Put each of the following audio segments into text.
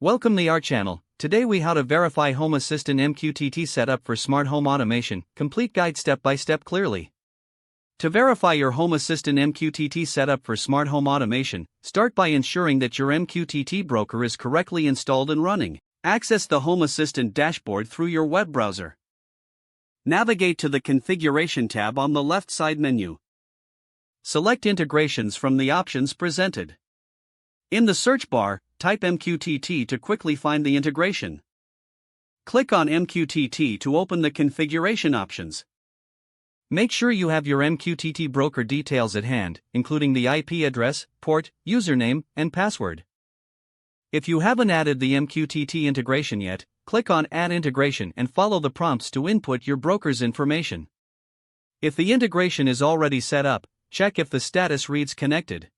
Welcome to our channel. Today we how to verify Home Assistant MQTT setup for smart home automation, complete guide step by step clearly. To verify your Home Assistant MQTT setup for smart home automation, start by ensuring that your MQTT broker is correctly installed and running. Access the Home Assistant dashboard through your web browser. Navigate to the Configuration tab on the left side menu. Select Integrations from the options presented. In the search bar, type MQTT to quickly find the integration. Click on MQTT to open the configuration options. Make sure you have your MQTT broker details at hand, including the IP address, port, username, and password. If you haven't added the MQTT integration yet, click on Add Integration and follow the prompts to input your broker's information. If the integration is already set up, check if the status reads Connected.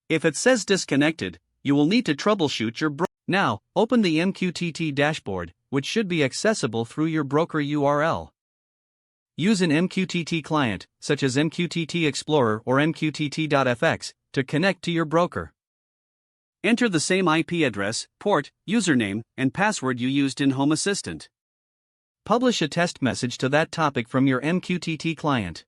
If it says Disconnected, you will need to troubleshoot your broker. Now, open the MQTT dashboard, which should be accessible through your broker URL. Use an MQTT client, such as MQTT Explorer or MQTT.fx, to connect to your broker. Enter the same IP address, port, username, and password you used in Home Assistant. Publish a test message to that topic from your MQTT client.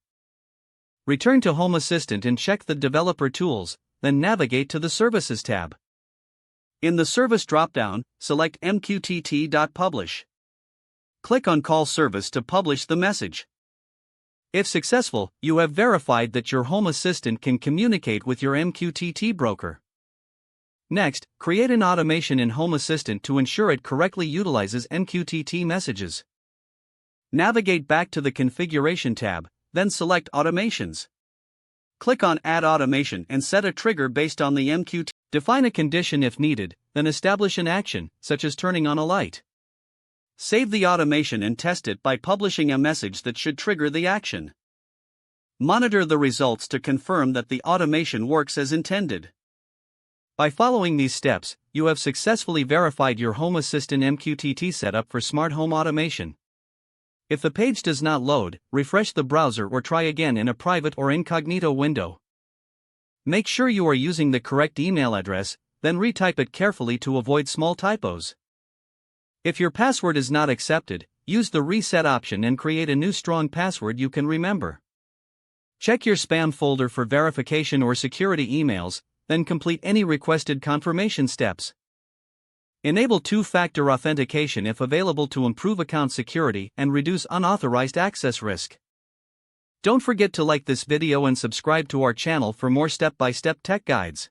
Return to Home Assistant and check the Developer Tools, then navigate to the Services tab. In the Service dropdown, select MQTT.publish. Click on Call Service to publish the message. If successful, you have verified that your Home Assistant can communicate with your MQTT broker. Next, create an automation in Home Assistant to ensure it correctly utilizes MQTT messages. Navigate back to the Configuration tab, then select Automations. Click on Add Automation and set a trigger based on the MQTT. Define a condition if needed, then establish an action, such as turning on a light. Save the automation and test it by publishing a message that should trigger the action. Monitor the results to confirm that the automation works as intended. By following these steps, you have successfully verified your Home Assistant MQTT setup for smart home automation. If the page does not load, refresh the browser or try again in a private or incognito window. Make sure you are using the correct email address, then retype it carefully to avoid small typos. If your password is not accepted, use the reset option and create a new strong password you can remember. Check your spam folder for verification or security emails, then complete any requested confirmation steps. Enable two-factor authentication if available to improve account security and reduce unauthorized access risk. Don't forget to like this video and subscribe to our channel for more step-by-step tech guides.